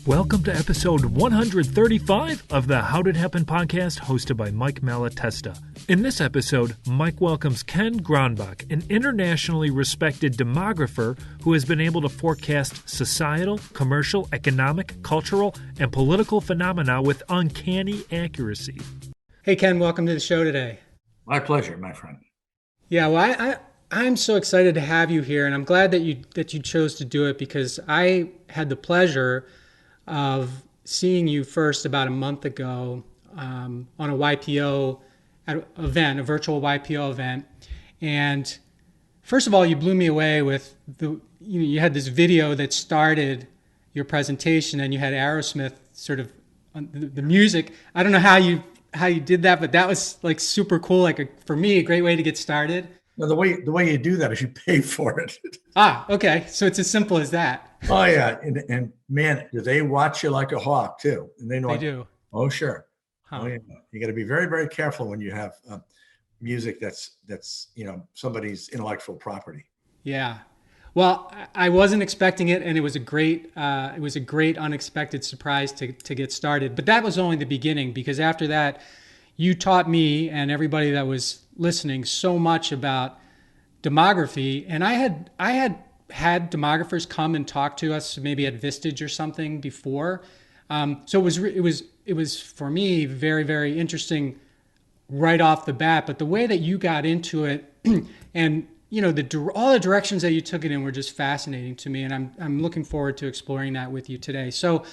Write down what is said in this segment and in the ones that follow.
Welcome to episode 135 of the How Did It Happen podcast, hosted by Mike Malatesta. In this episode, Mike welcomes Ken Gronbach, an internationally respected demographer who has been able to forecast societal, commercial, economic, cultural, and political phenomena with uncanny accuracy. Hey, Ken, welcome to the show today. My pleasure, my friend. Yeah, well, I'm so excited to have you here, and I'm glad that you chose to do it because I had the pleasure of seeing you first about a month ago on a YPO event, a virtual YPO event. And first of all, you blew me away with you had this video that started your presentation, and you had Aerosmith sort of the music. I don't know how you did that, but that was like super cool. For me, a great way to get started. Now, the way you do that is you pay for it. Okay. So it's as simple as that. Oh yeah, and man, do they watch you like a hawk too? And they know they do. Oh sure. Huh. Oh yeah. You got to be very, very careful when you have music that's somebody's intellectual property. Yeah. Well, I wasn't expecting it, and it was a great unexpected surprise to get started. But that was only the beginning, because after that, you taught me and everybody that was listening so much about demography. And I had demographers come and talk to us, maybe at Vistage or something before. So it was for me very, very interesting right off the bat. But the way that you got into it, and all the directions that you took it in were just fascinating to me, and I'm looking forward to exploring that with you today. So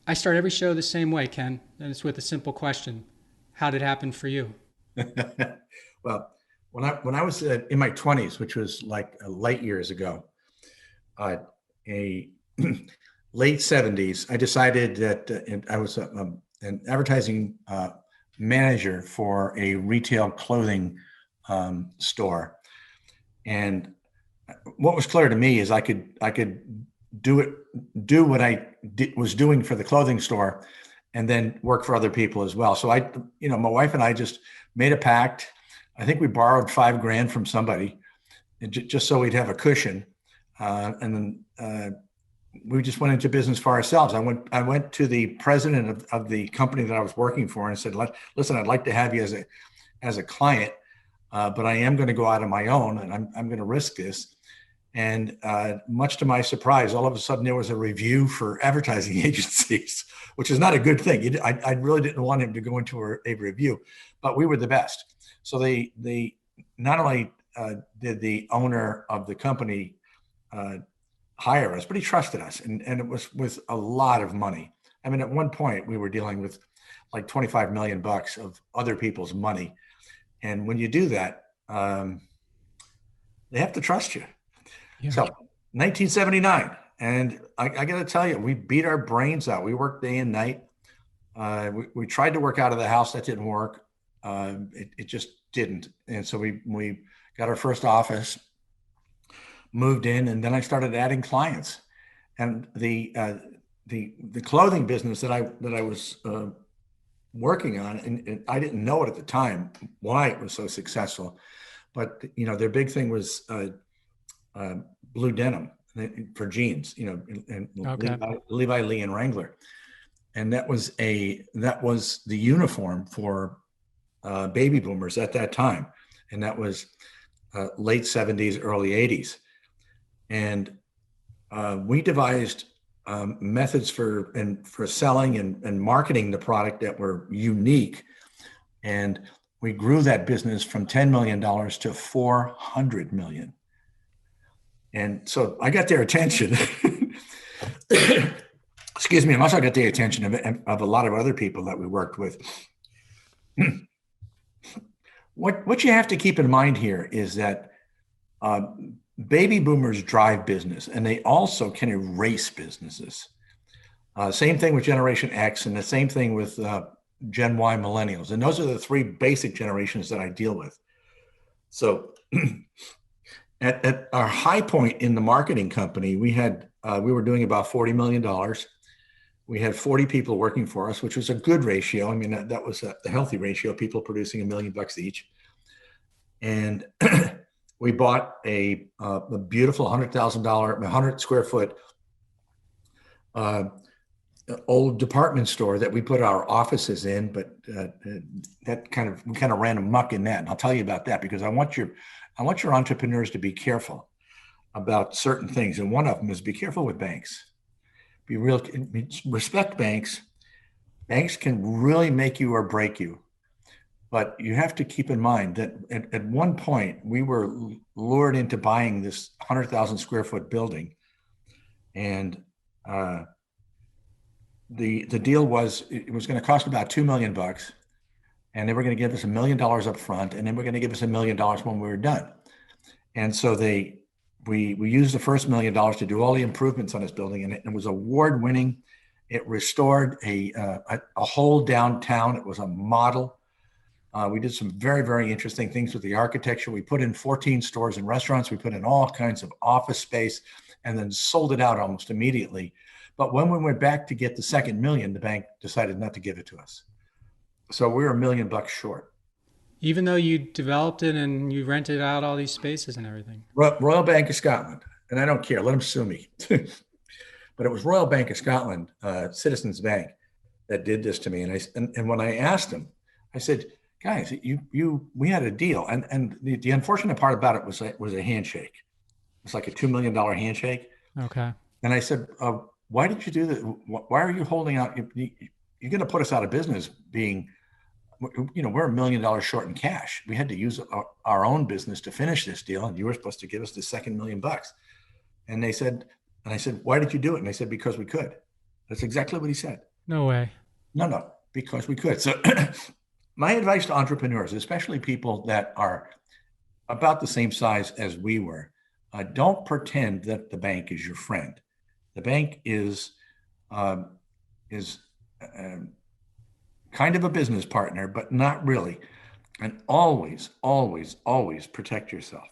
I start every show the same way, Ken, and it's with a simple question: how did it happen for you? Well, when I was in my 20s, which was like light years ago, a late 70s, I decided that I was an advertising manager for a retail clothing store, and what was clear to me is I could do what I was doing for the clothing store, and then work for other people as well. So my wife and I just made a pact. I think we borrowed $5,000 from somebody, just so we'd have a cushion, and then we just went into business for ourselves. I went to the president of the company that I was working for and said, "Listen, I'd like to have you as a client, but I am going to go out on my own, and I'm going to risk this." And much to my surprise, all of a sudden there was a review for advertising agencies, which is not a good thing. I really didn't want him to go into a review, but we were the best. So they not only did the owner of the company hire us, but he trusted us, and it was with a lot of money. I mean, at one point we were dealing with like $25 million of other people's money, and when you do that, they have to trust you. Yeah. So 1979, and I got to tell you, we beat our brains out. We worked day and night. We tried to work out of the house. That didn't work. It just didn't. And so we got our first office, moved in, and then I started adding clients. And the clothing business that I was working on, and I didn't know it at the time why it was so successful, but their big thing was blue denim for jeans, and okay. Levi Lee and Wrangler, and that was the uniform for baby boomers at that time, and that was late 70s, early 80s, and we devised methods for selling and marketing the product that were unique, and we grew that business from $10 million to $400 million. And so I got their attention. Excuse me. And also got the attention of a lot of other people that we worked with. What you have to keep in mind here is that baby boomers drive business, and they also can erase businesses. Same thing with Generation X, and the same thing with Gen Y millennials. And those are the three basic generations that I deal with. So at our high point in the marketing company, we were doing about $40 million. We had 40 people working for us, which was a good ratio. I mean, that was a healthy ratio, people producing $1 million each. And we bought a beautiful $100,000, 100 square foot uh, old department store that we put our offices in, but we kind of ran amok in that. And I'll tell you about that because I want your entrepreneurs to be careful about certain things. And one of them is be careful with banks. Respect banks. Banks can really make you or break you. But you have to keep in mind that at one point we were lured into buying this 100,000 square foot building, and the deal was it was going to cost about $2 million, and they were going to give us $1 million up front, and then we're going to give us $1 million when we were done. And so we used the first $1 million to do all the improvements on this building, and it was award winning. It restored a whole downtown. It was a model. We did some very, very interesting things with the architecture. We put in 14 stores and restaurants. We put in all kinds of office space and then sold it out almost immediately. But when we went back to get the second million, the bank decided not to give it to us. So we were $1 million short. Even though you developed it and you rented out all these spaces and everything. Royal Bank of Scotland, and I don't care, let them sue me. But it was Royal Bank of Scotland, Citizens Bank, that did this to me. And when I asked them, I said, guys, we had a deal, and the unfortunate part about it was a handshake. It's like a $2 million handshake. Okay. And I said, why did you do that? Why are you holding out? You're going to put us out of business. We're $1 million short in cash. We had to use our own business to finish this deal, and you were supposed to give us the second $1 million. And they said, and I said, why did you do it? And they said, because we could. That's exactly what he said. No way. No, because we could. So. My advice to entrepreneurs, especially people that are about the same size as we were, don't pretend that the bank is your friend. The bank is kind of a business partner, but not really. And always, always, always protect yourself,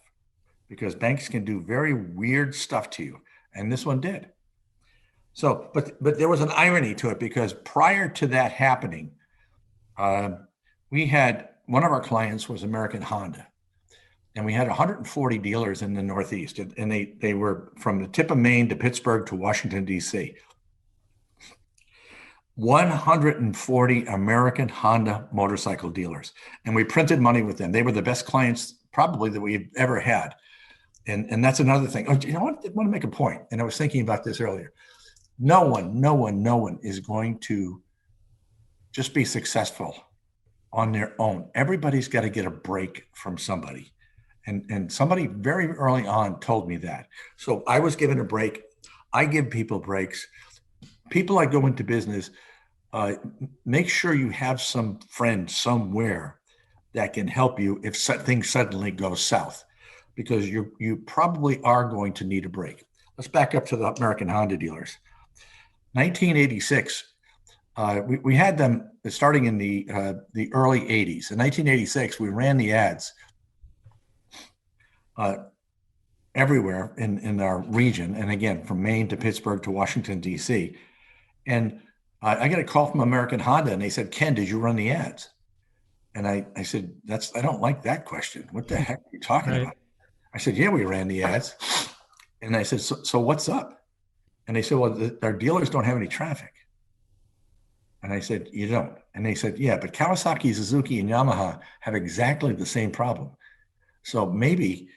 because banks can do very weird stuff to you, and this one did. So, but there was an irony to it, because prior to that happening, we had one of our clients was American Honda, and we had 140 dealers in the Northeast, and they were from the tip of Maine to Pittsburgh to Washington, D.C. 140 American Honda motorcycle dealers, and we printed money with them. They were the best clients probably that we've ever had, and that's another thing. Oh, you know what? I want to make a point, and I was thinking about this earlier. No one is going to just be successful on their own. Everybody's got to get a break from somebody. And somebody very early on told me that. So I was given a break. I give people breaks. People I go into business, make sure you have some friend somewhere that can help you if things suddenly go south, because you probably are going to need a break. Let's back up to the American Honda dealers. 1986, we had them starting in the early 80s. In 1986, we ran the ads everywhere in our region, and again, from Maine to Pittsburgh to Washington, D.C. And I got a call from American Honda, and they said, "Ken, did you run the ads?" And I said, I don't like that question. What the heck are you talking about? I said, "Yeah, we ran the ads." And I said, so what's up? And they said, "Well, our dealers don't have any traffic." And I said, "You don't?" And they said, "Yeah, but Kawasaki, Suzuki, and Yamaha have exactly the same problem. So maybe,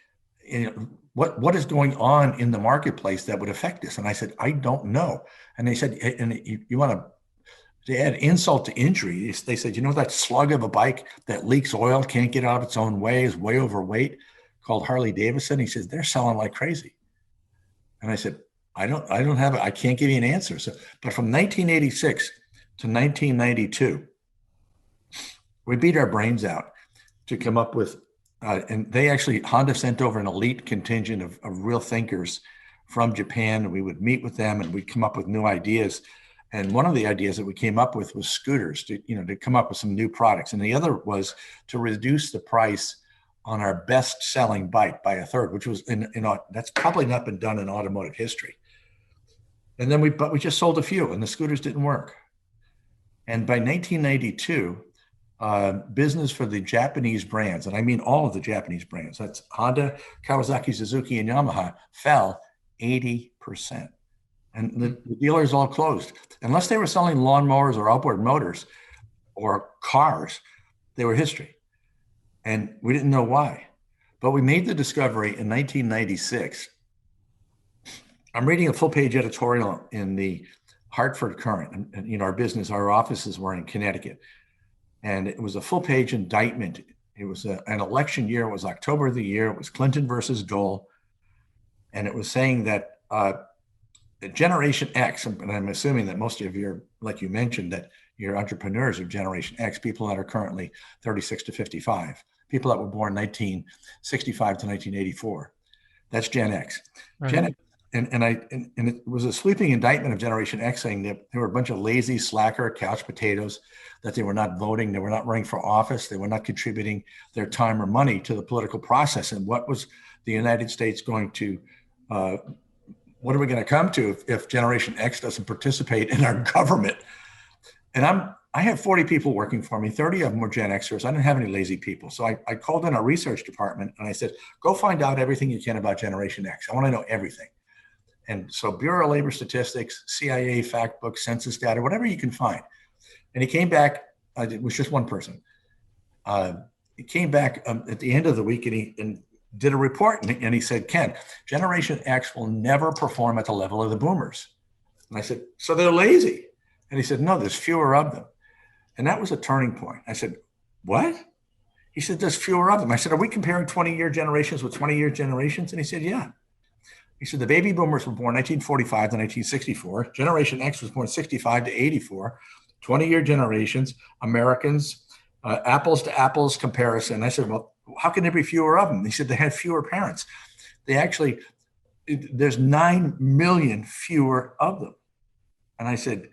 what is going on in the marketplace that would affect this?" And I said, "I don't know." And they said, "And you want to add insult to injury?" They said, "That slug of a bike that leaks oil, can't get out of its own way, is way overweight, called Harley Davidson?" He says, "They're selling like crazy." And I said, I can't give you an answer. So, but from 1986 to 1992, we beat our brains out to come up with, and Honda sent over an elite contingent of real thinkers from Japan, and we would meet with them and we'd come up with new ideas. And one of the ideas that we came up with was scooters, to come up with some new products. And the other was to reduce the price on our best-selling bike by a third, which was that's probably not been done in automotive history. And then we just sold a few, and the scooters didn't work. And by 1992, business for the Japanese brands, and I mean all of the Japanese brands, that's Honda, Kawasaki, Suzuki, and Yamaha, fell 80%. and the dealers all closed. Unless they were selling lawnmowers or outboard motors or cars, they were history. And we didn't know why. But we made the discovery in 1996. I'm reading a full-page editorial in the Hartford Courant, and our offices were in Connecticut. And it was a full-page indictment. It was an election year. It was October of the year. It was Clinton versus Dole. And it was saying that Generation X, and I'm assuming that most of you, like you mentioned, that your entrepreneurs are Generation X, people that are currently 36 to 55, people that were born 1965 to 1984. That's Gen X. Right. Gen X, and it was a sweeping indictment of Generation X, saying that there were a bunch of lazy, slacker, couch potatoes, that they were not voting, they were not running for office, they were not contributing their time or money to the political process. And what was the United States going to, what are we going to come to if Generation X doesn't participate in our government? And I have 40 people working for me. 30 of them were Gen Xers. I didn't have any lazy people. So I called in our research department and I said, go find out everything you can about Generation X. I want to know everything. And so Bureau of Labor Statistics, CIA, fact book, census data, whatever you can find. And he came back, it was just one person. He came back at the end of the week and did a report. And he said, Ken, Generation X will never perform at the level of the boomers. And I said, so they're lazy. And he said, no, there's fewer of them. And that was a turning point. I said, what? He said, there's fewer of them. I said, are we comparing 20-year generations with 20-year generations? And he said, yeah. He said, the baby boomers were born 1945 to 1964. Generation X was born 65 to 84. 20-year generations, Americans, apples to apples comparison. I said, well, how can there be fewer of them? He said, they had fewer parents. There's 9 million fewer of them. And I said,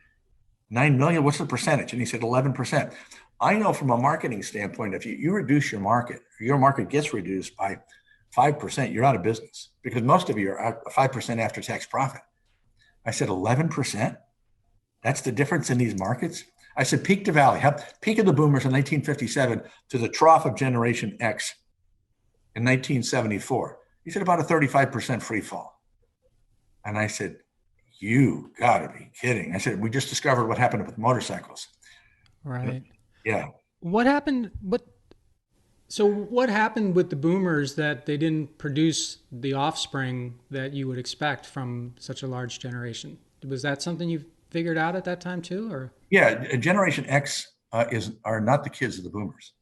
9 million, what's the percentage? And he said, 11%. I know from a marketing standpoint, if you reduce your market gets reduced by 5%, you're out of business, because most of you are 5% after tax profit. I said, 11%? That's the difference in these markets? I said, peak to valley, peak of the boomers in 1957 to the trough of Generation X in 1974. He said, about a 35% free fall. And I said, you gotta be kidding. I said, we just discovered what happened with motorcycles. Right. Yeah. What happened with the boomers that they didn't produce the offspring that you would expect from such a large generation? Was that something you figured out at that time too, or? Yeah, Generation X are not the kids of the boomers.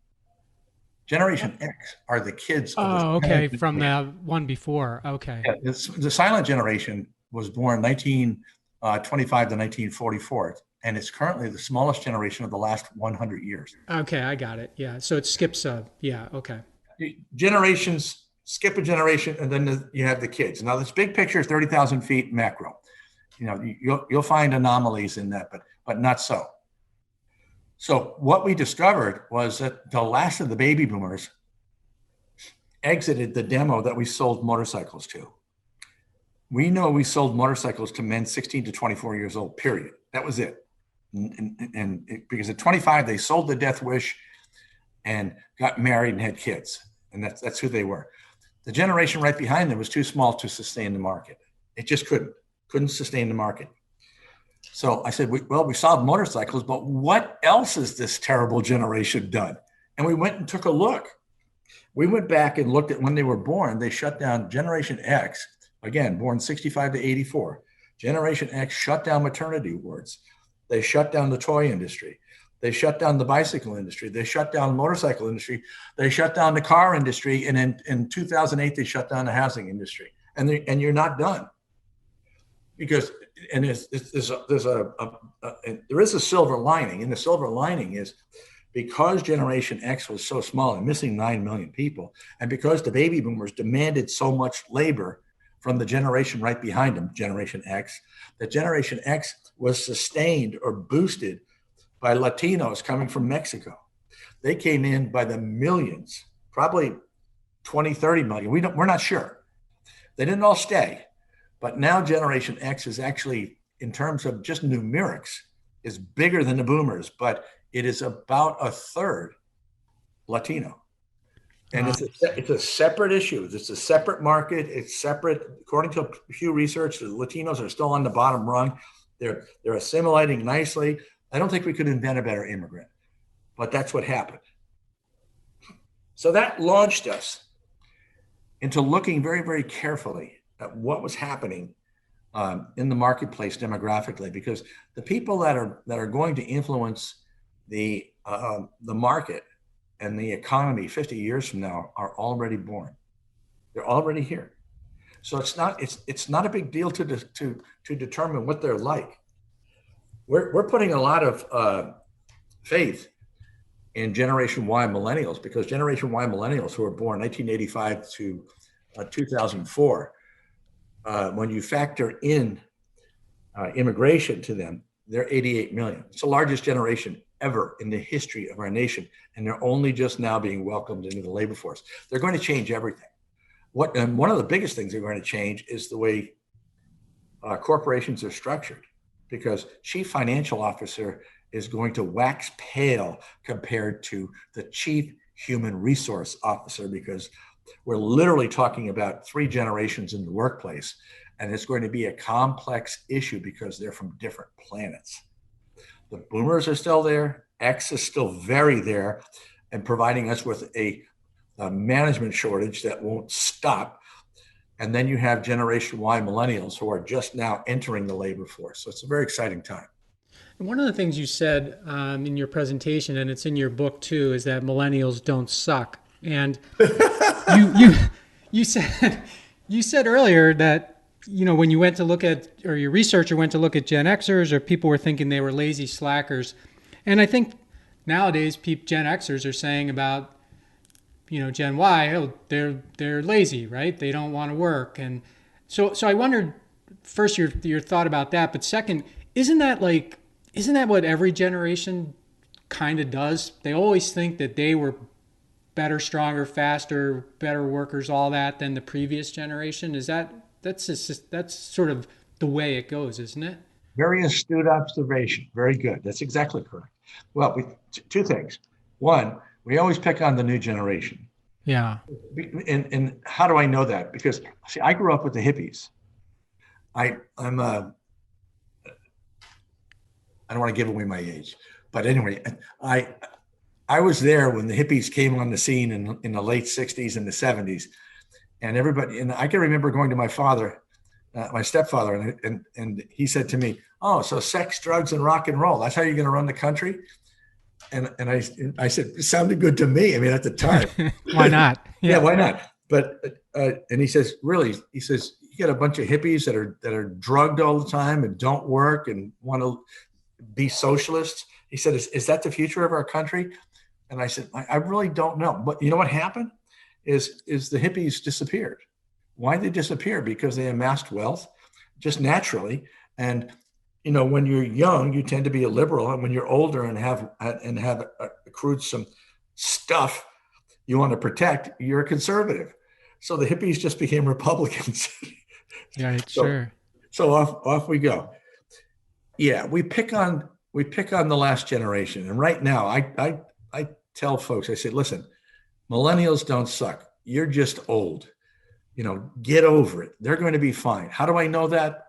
Generation X are the kids of from the one before. Okay. Yeah, the silent generation was born 1925 to 1944, and it's currently the smallest generation of the last 100 years. Okay, I got it. Yeah, so it skips okay. Generations skip a generation, and then you have the kids. Now, this big picture is 30,000 feet macro. You'll find anomalies in that, but not so. So what we discovered was that the last of the baby boomers exited the demo that we sold motorcycles to. We know we sold motorcycles to men 16 to 24 years old, period. That was it. Because at 25, they sold the death wish and got married and had kids. And that's who they were. The generation right behind them was too small to sustain the market. It just couldn't sustain the market. So I said, we solved motorcycles, but what else has this terrible generation done? And we went and took a look. We went back and looked at when they were born. They shut down Generation X, again, born 65 to 84. Generation X shut down maternity wards. They shut down the toy industry. They shut down the bicycle industry. They shut down the motorcycle industry. They shut down the car industry. And in 2008, they shut down the housing industry. And you're not done. Because there is a silver lining, and the silver lining is because Generation X was so small and missing 9 million people, and because the baby boomers demanded so much labor from the generation right behind them, Generation X, that Generation X was sustained or boosted by Latinos coming from Mexico. They came in by the millions, probably 20, 30 million. We're not sure. They didn't all stay. But now Generation X is actually, in terms of just numerics, is bigger than the boomers, but it is about a third Latino. And it's a separate issue. It's a separate market. It's separate. According to Pew Research, the Latinos are still on the bottom rung. They're assimilating nicely. I don't think we could invent a better immigrant, but that's what happened. So that launched us into looking very, very carefully at what was happening in the marketplace demographically, because the people that are going to influence the market and the economy 50 years from now are already born. They're already here. So it's not a big deal to determine what they're like. We're putting a lot of faith in Generation Y millennials, because Generation Y millennials, who were born 1985 to 2004, when you factor in immigration to them, they're 88 million. It's the largest generation ever in the history of our nation, and they're only just now being welcomed into the labor force. They're going to change everything. And one of the biggest things they're going to change is the way corporations are structured, because chief financial officer is going to wax pale compared to the chief human resource officer, because we're literally talking about 3 generations in the workplace, and it's going to be a complex issue because they're from different planets. The boomers are still there. X is still very there and providing us with a management shortage that won't stop. And then you have Generation Y millennials who are just now entering the labor force. So it's a very exciting time. One of the things you said in your presentation, and it's in your book too, is that millennials don't suck. And you said earlier that, you know, when you went to look at, or your researcher went to look at Gen Xers, or people were thinking they were lazy slackers. And I think nowadays Gen Xers are saying about, you know, Gen Y, oh, they're lazy, right? They don't want to work. And so I wondered, first, your thought about that, but second, isn't that what every generation kind of does? They always think that they were better, stronger, faster, better workers, all that, than the previous generation. That's sort of the way it goes, isn't it? Very astute observation. Very good. That's exactly correct. Well, two things. One, we always pick on the new generation. Yeah. And how do I know that? Because, see, I grew up with the hippies. I don't want to give away my age, but anyway, I was there when the hippies came on the scene in the late 60s and the 70s. And everybody, and I can remember going to my father, my stepfather, and he said to me, "Oh, so sex, drugs, and rock and roll, that's how you're going to run the country?" And I said, it sounded good to me. I mean, at the time. Why not? Yeah, why not? But and he says, really, he says, you get a bunch of hippies that are drugged all the time and don't work and want to be socialists. He said, is that the future of our country? And I said, I really don't know. But you know what happened? Is the hippies disappeared. Why did they disappear? Because they amassed wealth just naturally. And, you know, when you're young, you tend to be a liberal. And when you're older and have accrued some stuff you want to protect, you're a conservative. So the hippies just became Republicans. Right, sure. So off we go. Yeah, we pick on the last generation. And right now, I tell folks, I say, listen, millennials don't suck. You're just old. You know, get over it. They're going to be fine. How do I know that?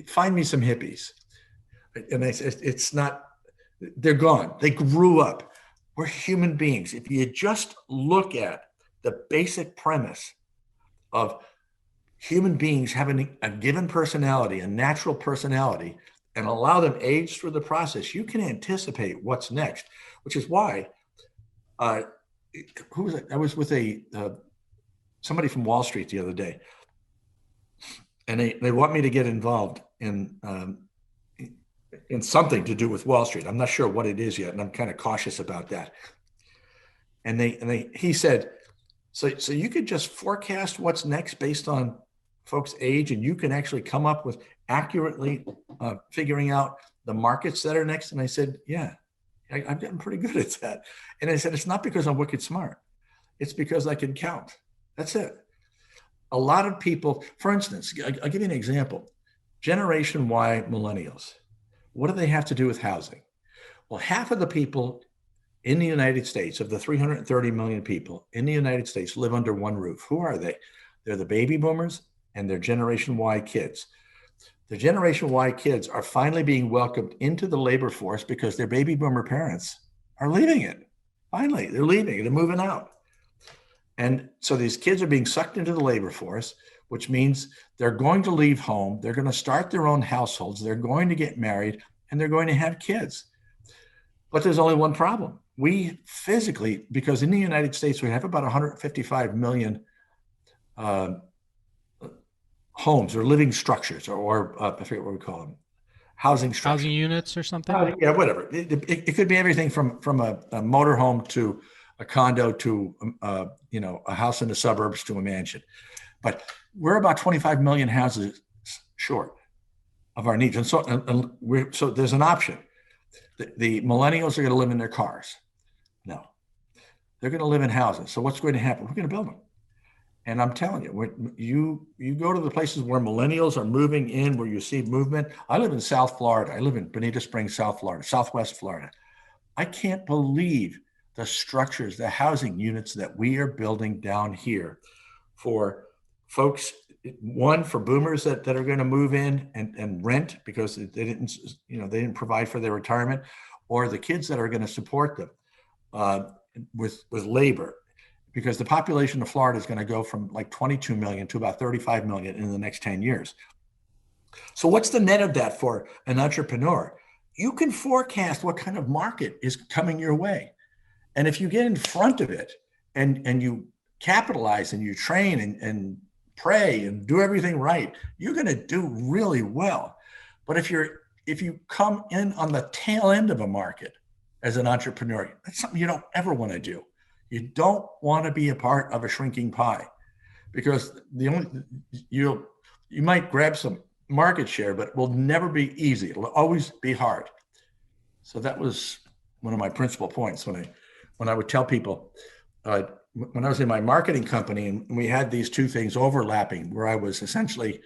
Find me some hippies. And I said, it's not, they're gone. They grew up. We're human beings. If you just look at the basic premise of human beings having a given personality, a natural personality, and allow them age through the process, you can anticipate what's next, which is why who was it? I was with somebody from Wall Street the other day, and they want me to get involved in something to do with Wall Street. I'm not sure what it is yet, and I'm kind of cautious about that. And he said, so you could just forecast what's next based on folks' age, and you can actually come up with accurately figuring out the markets that are next. And I said, yeah. I've gotten pretty good at that. And I said, it's not because I'm wicked smart. It's because I can count. That's it. A lot of people, for instance, I'll give you an example. Generation Y millennials, what do they have to do with housing? Well, half of the people in the United States, of the 330 million people in the United States, live under one roof. Who are they? They're the baby boomers and their Generation Y kids. The Generation Y kids are finally being welcomed into the labor force because their baby boomer parents are leaving it. Finally, they're leaving, they're moving out. And so these kids are being sucked into the labor force, which means they're going to leave home, they're going to start their own households, they're going to get married, and they're going to have kids. But there's only one problem. We physically, because in the United States, we have about 155 million homes or living structures, or I forget what we call them, housing structures. Housing units or something? Yeah, whatever. It could be everything from a motorhome to a condo to a house in the suburbs to a mansion. But we're about 25 million houses short of our needs. And so there's an option. The millennials are going to live in their cars. No, they're going to live in houses. So what's going to happen? We're going to build them. And I'm telling you, when you go to the places where millennials are moving in, where you see movement. I live in South Florida. I live in Bonita Springs, South Florida, Southwest Florida. I can't believe the structures, the housing units that we are building down here for folks. One, for boomers that are going to move in and rent because they didn't provide for their retirement, or the kids that are going to support them with labor, because the population of Florida is going to go from like 22 million to about 35 million in the next 10 years. So what's the net of that for an entrepreneur? You can forecast what kind of market is coming your way. And if you get in front of it and you capitalize and you train and pray and do everything right, you're going to do really well. But if you come in on the tail end of a market as an entrepreneur, that's something you don't ever want to do. You don't want to be a part of a shrinking pie, because you might grab some market share, but it will never be easy. It'll always be hard. So that was one of my principal points when I would tell people, when I was in my marketing company and we had these two things overlapping, where I was essentially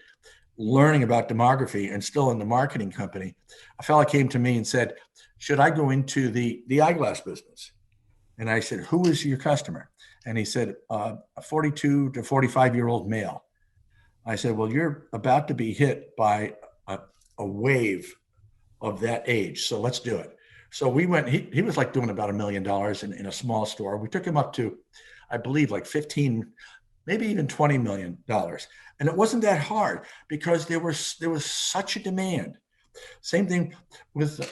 learning about demography and still in the marketing company, a fellow came to me and said, should I go into the eyeglass business? And I said, who is your customer? And he said, a 42 to 45-year-old male. I said, well, you're about to be hit by a wave of that age. So let's do it. So we went, he was like doing about $1 million in a small store. We took him up to, I believe, like 15, maybe even $20 million. And it wasn't that hard because there was such a demand. Same thing with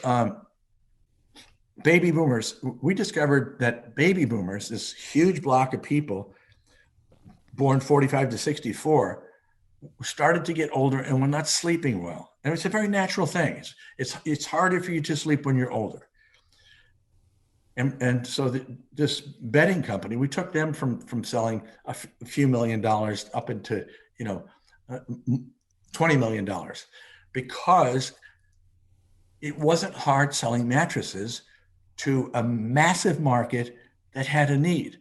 baby boomers. We discovered that baby boomers, this huge block of people born 45 to 64, started to get older and were not sleeping well. And it's a very natural thing. It's harder for you to sleep when you're older. And so this bedding company, we took them from selling a few $1 million up into $20 million, because it wasn't hard selling mattresses to a massive market that had a need.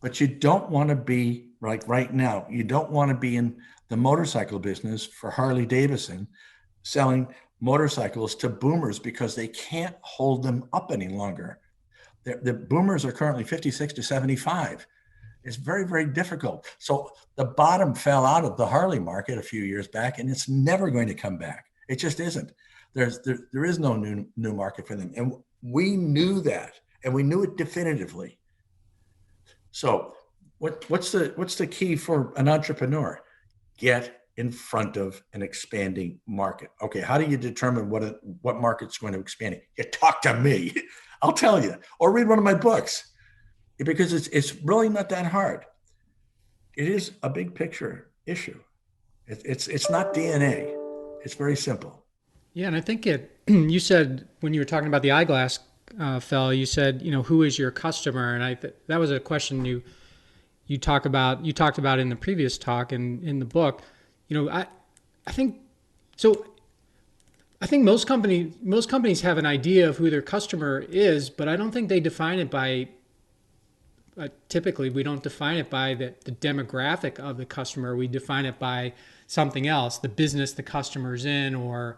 But you don't want to be, like right now, you don't want to be in the motorcycle business for Harley Davidson selling motorcycles to boomers because they can't hold them up any longer. The boomers are currently 56 to 75. It's very, very difficult. So the bottom fell out of the Harley market a few years back, and it's never going to come back. It just isn't. There is no new market for them. And we knew that, and we knew it definitively. So what's the key for an entrepreneur? Get in front of an expanding market. Okay, how do you determine what market's going to expand? You talk to me. I'll tell you, or read one of my books, because it's really not that hard. It is a big picture issue. It's not DNA. It's very simple. Yeah, and I think you said when you were talking about the eyeglass fellow, you said, who is your customer? And that was a question you talked about in the previous talk and in the book. I think so. I think most companies have an idea of who their customer is, but I don't think they define it by. Typically, we don't define it by the demographic of the customer. We define it by something else, the business the customer's in, or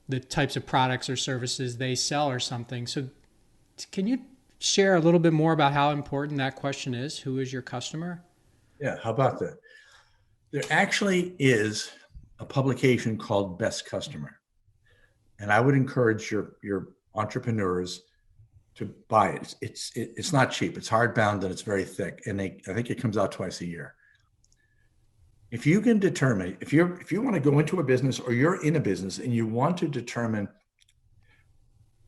the types of products or services they sell or something. So can you share a little bit more about how important that question is? Who is your customer? Yeah, how about that? There actually is a publication called Best Customer. And I would encourage your entrepreneurs to buy it. It's not cheap. It's hardbound and it's very thick. And I think it comes out twice a year. If you can determine, if you want to go into a business or you're in a business and you want to determine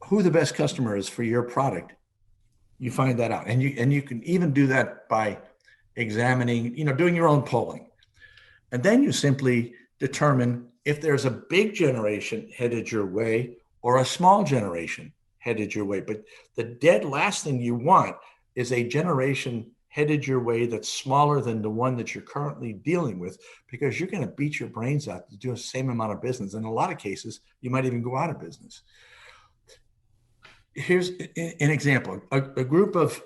who the best customer is for your product, you find that out. And you can even do that by examining, doing your own polling. And then you simply determine if there's a big generation headed your way or a small generation headed your way. But the dead last thing you want is a generation headed your way that's smaller than the one that you're currently dealing with, because you're going to beat your brains out to do the same amount of business. In a lot of cases, you might even go out of business. Here's an example. A group of,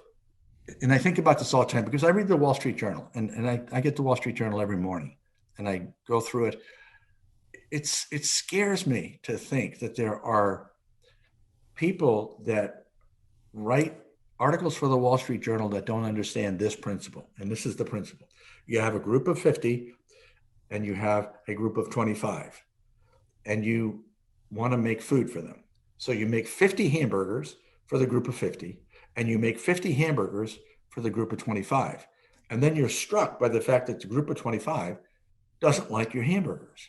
and I think about this all the time because I read the Wall Street Journal, and I get the Wall Street Journal every morning, and I go through it. It scares me to think that there are people that write articles for the Wall Street Journal that don't understand this principle. And this is the principle. You have a group of 50 and you have a group of 25, and you want to make food for them. So you make 50 hamburgers for the group of 50, and you make 50 hamburgers for the group of 25. And then you're struck by the fact that the group of 25 doesn't like your hamburgers.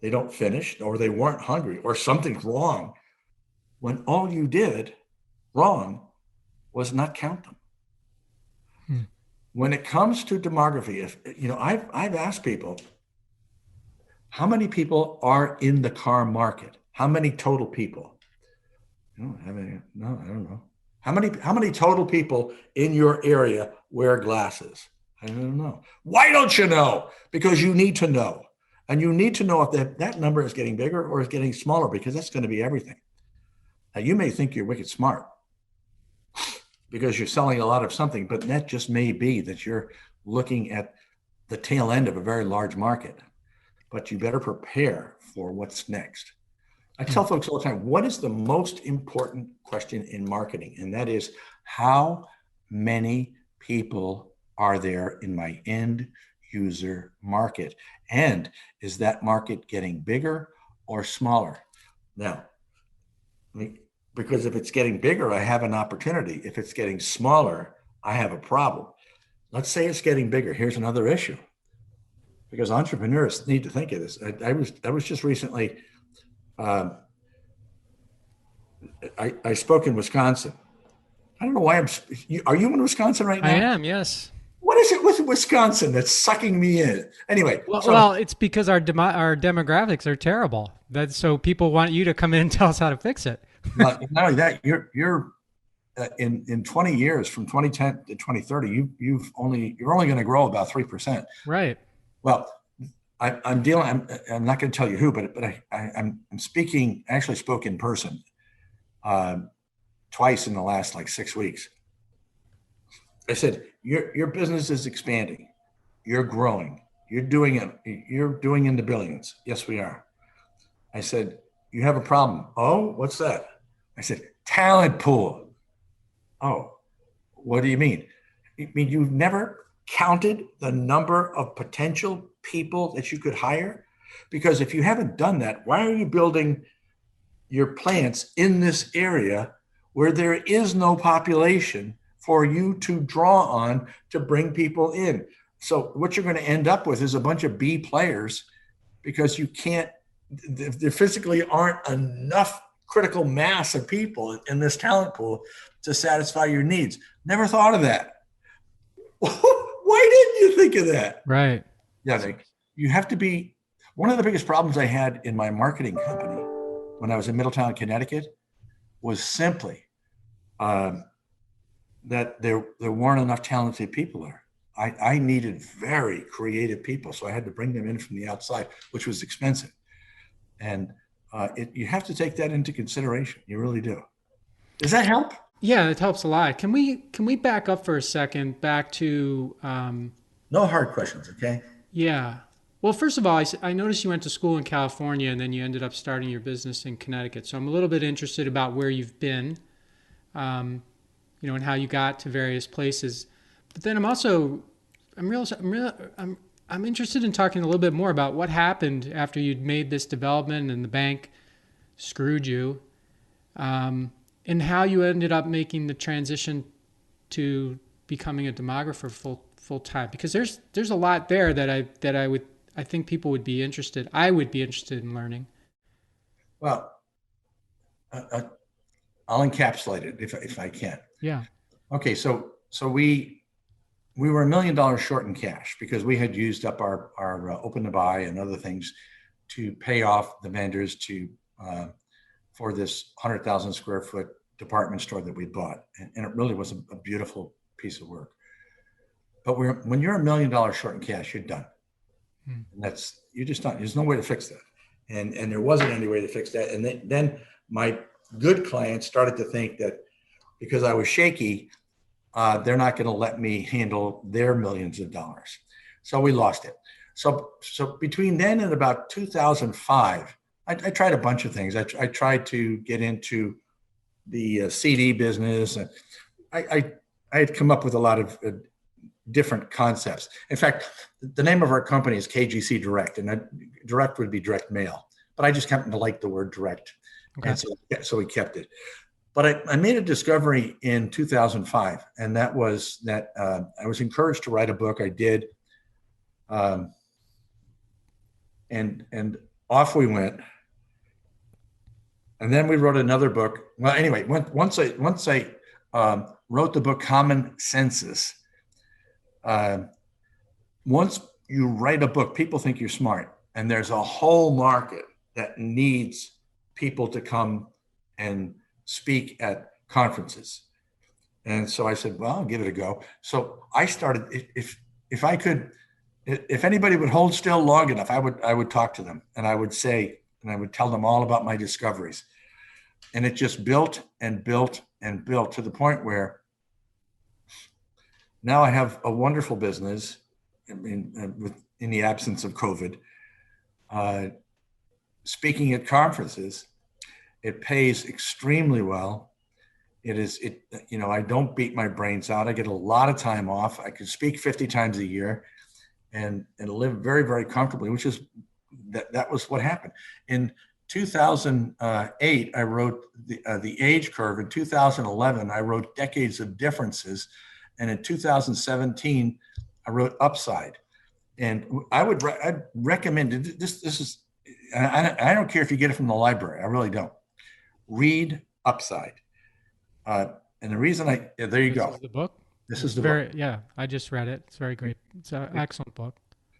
They don't finish, or they weren't hungry, or something's wrong, when all you did wrong was not count them. When it comes to demography, I've asked people, how many people are in the car market? How many total people? I don't know. How many total people in your area wear glasses? I don't know. Why don't you know? Because you need to know. And you need to know if that number is getting bigger or is getting smaller, because that's going to be everything. Now, you may think you're wicked smart because you're selling a lot of something, but that just may be that you're looking at the tail end of a very large market. But you better prepare for what's next. I tell folks all the time, what is the most important question in marketing? And that is, how many people are there in my end user market? And is that market getting bigger or smaller? Now, because if it's getting bigger, I have an opportunity. If it's getting smaller, I have a problem. Let's say it's getting bigger. Here's another issue, because entrepreneurs need to think of this. I was just recently, I spoke in Wisconsin. I don't know why are you in Wisconsin right now? I am, yes. What is it with Wisconsin that's sucking me in? Anyway. Well, it's because our demographics are terrible. So people want you to come in and tell us how to fix it. Not only that, you're in 20 years, from 2010 to 2030, you're only going to grow about 3%. Right. Well, I'm not going to tell you who, but I'm speaking. I actually spoke in person twice in the last 6 weeks. I said, your business is expanding. You're growing. You're doing it. You're doing in the billions. Yes, we are. I said, you have a problem. Oh, what's that? I said, talent pool. Oh, what do you mean? You mean you've never counted the number of potential people that you could hire? Because if you haven't done that, why are you building your plants in this area where there is no population for you to draw on to bring people in? So what you're going to end up with is a bunch of B players, because there physically aren't enough critical mass of people in this talent pool to satisfy your needs. Never thought of that. Why didn't you think of that? Right. Yeah, you have to be. One of the biggest problems I had in my marketing company when I was in Middletown, Connecticut, was simply that there weren't enough talented people there. I needed very creative people, so I had to bring them in from the outside, which was expensive. And you have to take that into consideration. You really do. Does that help? Yeah, it helps a lot. Can we back up for a second, back to no hard questions, okay? Yeah. Well, first of all, I noticed you went to school in California and then you ended up starting your business in Connecticut. So I'm a little bit interested about where you've been. and how you got to various places. But then I'm interested in talking a little bit more about what happened after you'd made this development and the bank screwed you, and how you ended up making the transition to becoming a demographer full time. Because there's a lot there that I think people would be interested. I would be interested in learning. Well, I'll encapsulate it if I can. Yeah. Okay, so we were $1 million short in cash because we had used up our open to buy and other things to pay off the vendors for this 100,000 square foot department store that we bought, and it really was a beautiful piece of work. But when you're $1 million short in cash, you're done. And you're just done. There's no way to fix that, and there wasn't any way to fix that. And then my good clients started to think that because I was shaky, they're not going to let me handle their millions of dollars. So we lost it. So between then and about 2005, I tried a bunch of things. I tried to get into the CD business. And I had come up with a lot of different concepts. In fact, the name of our company is KGC Direct, and direct would be direct mail. But I just happened to like the word direct. Okay. And so we kept it. But I made a discovery in 2005, and that was that I was encouraged to write a book. I did, and off we went. And then we wrote another book. Well, anyway, once I wrote the book Common Census, once you write a book, people think you're smart, and there's a whole market that needs people to come and speak at conferences. And so I said, well, I'll give it a go. So I started, if I could, if anybody would hold still long enough, I would talk to them, and I would tell them all about my discoveries. And it just built and built and built to the point where now I have a wonderful business in the absence of COVID, speaking at conferences. It pays extremely well. I don't beat my brains out. I get a lot of time off. I can speak 50 times a year and live very, very comfortably, which is, that was what happened. In 2008, I wrote the Age Curve. In 2011, I wrote Decades of Differences. And in 2017, I wrote Upside. And I'd recommend it. This is, I don't care if you get it from the library. I really don't. Read Upside. And the reason there you go. This is the book? This is the book. Yeah, I just read it. It's very great. It's an excellent book.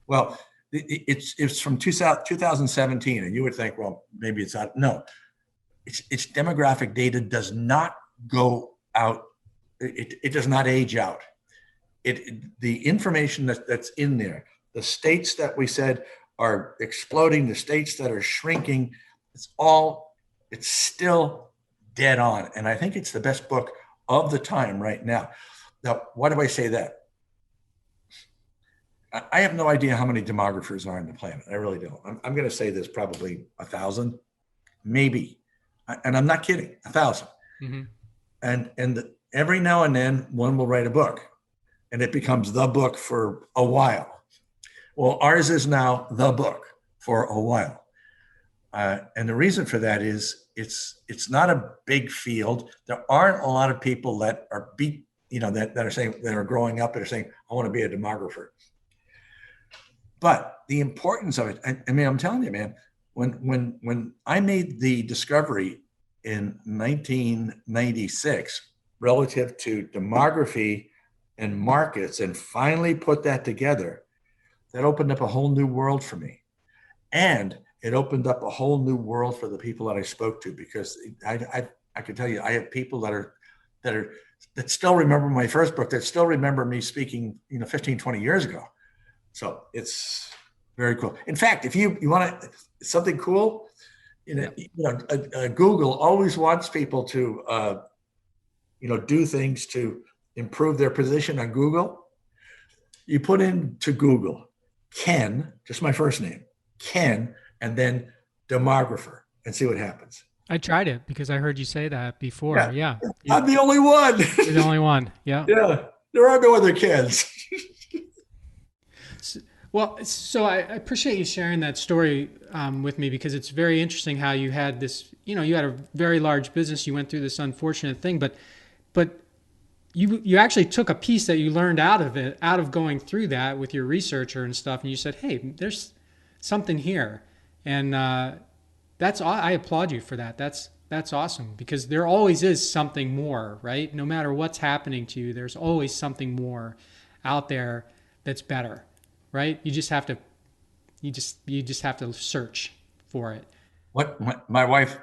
Well, it's from 2017, and you would think, well, maybe it's not. No, it's demographic data does not go out. It does not age out. The information that's in there, the states that we said are exploding, the states that are shrinking, it's still dead on. And I think it's the best book of the time right now. Now, why do I say that? I have no idea how many demographers are on the planet. I really don't. I'm going to say there's probably 1,000, maybe. And I'm not kidding, 1,000. Mm-hmm. And every now and then one will write a book, and it becomes the book for a while. Well, ours is now the book for a while. And the reason for that is it's not a big field. There aren't a lot of people that are that are growing up and are saying, I want to be a demographer. But the importance of it, I mean, I'm telling you, man, when I made the discovery in 1996 relative to demography and markets, and finally put that together, that opened up a whole new world for me. And it opened up a whole new world for the people that I spoke to, because I can tell you, I have people that still remember my first book, that still remember me speaking, 15, 20 years ago. So it's very cool. In fact, if you want something cool, Google always wants people to, do things to improve their position on Google. You put into Google Ken, just my first name, Ken, and then demographer, and see what happens. I tried it because I heard you say that before. Yeah, Yeah. I'm the only one. You're the only one. Yeah. Yeah, there are no other kids. Well, so I appreciate you sharing that story with me because it's very interesting how you had this, you had a very large business. You went through this unfortunate thing, but you actually took a piece that you learned out of it, out of going through that with your researcher and stuff. And you said, hey, there's something here. And I applaud you for that. That's awesome because there always is something more, right? No matter what's happening to you, there's always something more out there that's better, right? You just have to search for it. What my wife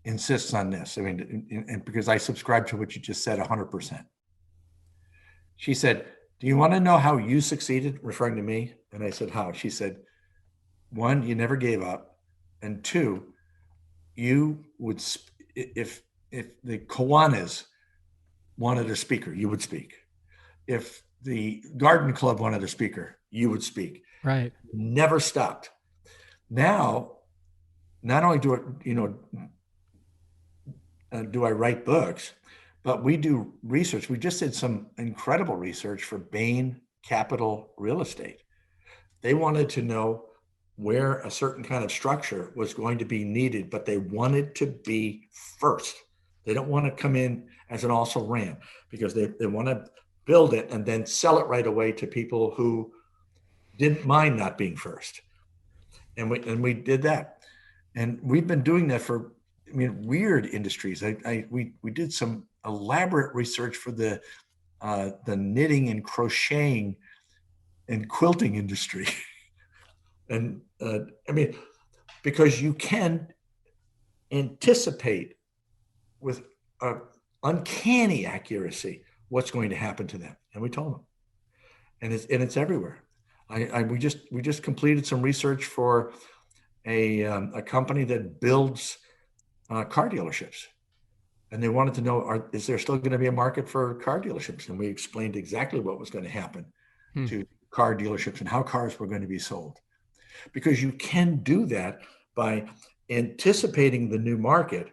insists on this. I mean, and because I subscribe to what you just said 100%. She said, "Do you want to know how you succeeded?" Referring to me, and I said, "How?" She said, "One, you never gave up, and two, you would if the Kiwanis wanted a speaker, you would speak. If the garden club wanted a speaker, you would speak. Right. Never stopped. Now, not only do I write books, but we do research. We just did some incredible research for Bain Capital Real Estate. They wanted to know where a certain kind of structure was going to be needed, but they wanted to be first. They don't want to come in as an also ran because they want to build it and then sell it right away to people who didn't mind not being first. And we did that. And we've been doing that for, weird industries. We did some elaborate research for the knitting and crocheting and quilting industry. And because you can anticipate with uncanny accuracy what's going to happen to them, and we told them, and it's everywhere. We just completed some research for a company that builds car dealerships, and they wanted to know, is there still going to be a market for car dealerships? And we explained exactly what was going to happen to car dealerships and how cars were going to be sold. Because you can do that by anticipating the new market,